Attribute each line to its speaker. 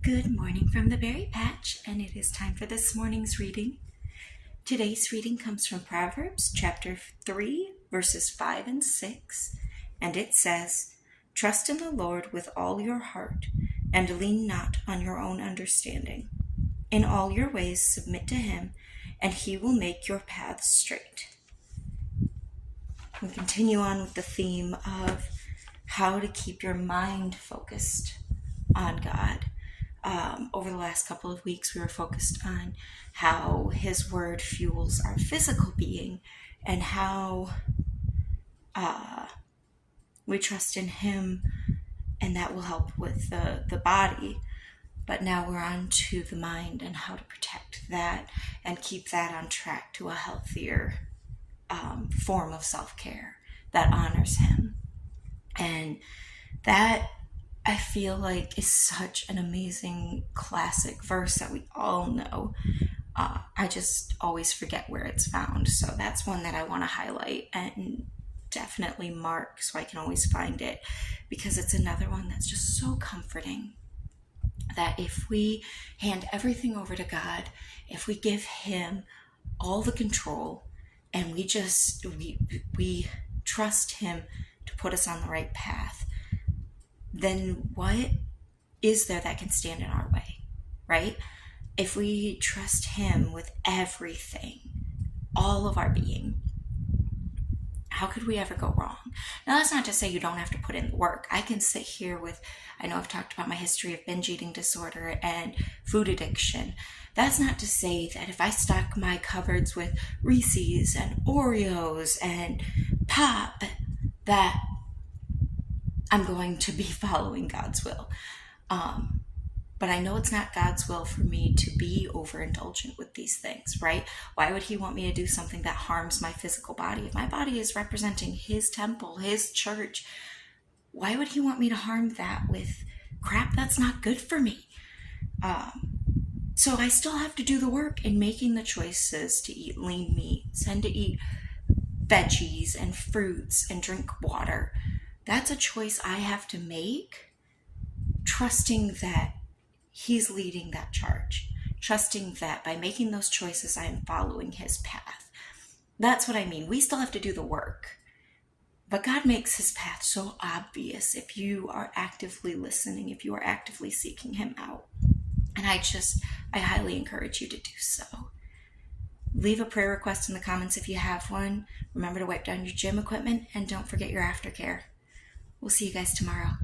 Speaker 1: Good morning from the berry patch, and it is time for this morning's reading. Today's reading comes from Proverbs chapter 3, verses 5 and 6, and it says, "Trust in the Lord with all your heart, and lean not on your own understanding. In all your ways submit to him, and he will make your paths straight." We continue on with the theme of how to keep your mind focused on God. Over the last couple of weeks, we were focused on how his word fuels our physical being and how we trust in him, and that will help with the body. But now we're on to the mind and how to protect that and keep that on track to a healthier form of self-care that honors him. And that, I feel like, is such an amazing classic verse that we all know. I just always forget where it's found. So that's one that I want to highlight and definitely mark so I can always find it, because it's another one that's just so comforting. That if we hand everything over to God, if we give him all the control, and we trust him to put us on the right path, then what is there that can stand in our way, right? If we trust him with everything, all of our being, how could we ever go wrong? Now, that's not to say you don't have to put in the work. I can sit here I know I've talked about my history of binge eating disorder and food addiction. That's not to say that if I stock my cupboards with Reese's and Oreos and pop, that I'm going to be following God's will. But I know it's not God's will for me to be overindulgent with these things, right? Why would he want me to do something that harms my physical body? If my body is representing his temple, his church, why would he want me to harm that with crap that's not good for me? So I still have to do the work in making the choices to eat lean meats and to eat veggies and fruits and drink water. That's a choice I have to make, trusting that he's leading that charge, trusting that by making those choices, I am following his path. That's what I mean. We still have to do the work, but God makes his path so obvious if you are actively listening, if you are actively seeking him out. And I highly encourage you to do so. Leave a prayer request in the comments if you have one. Remember to wipe down your gym equipment, and don't forget your aftercare. We'll see you guys tomorrow.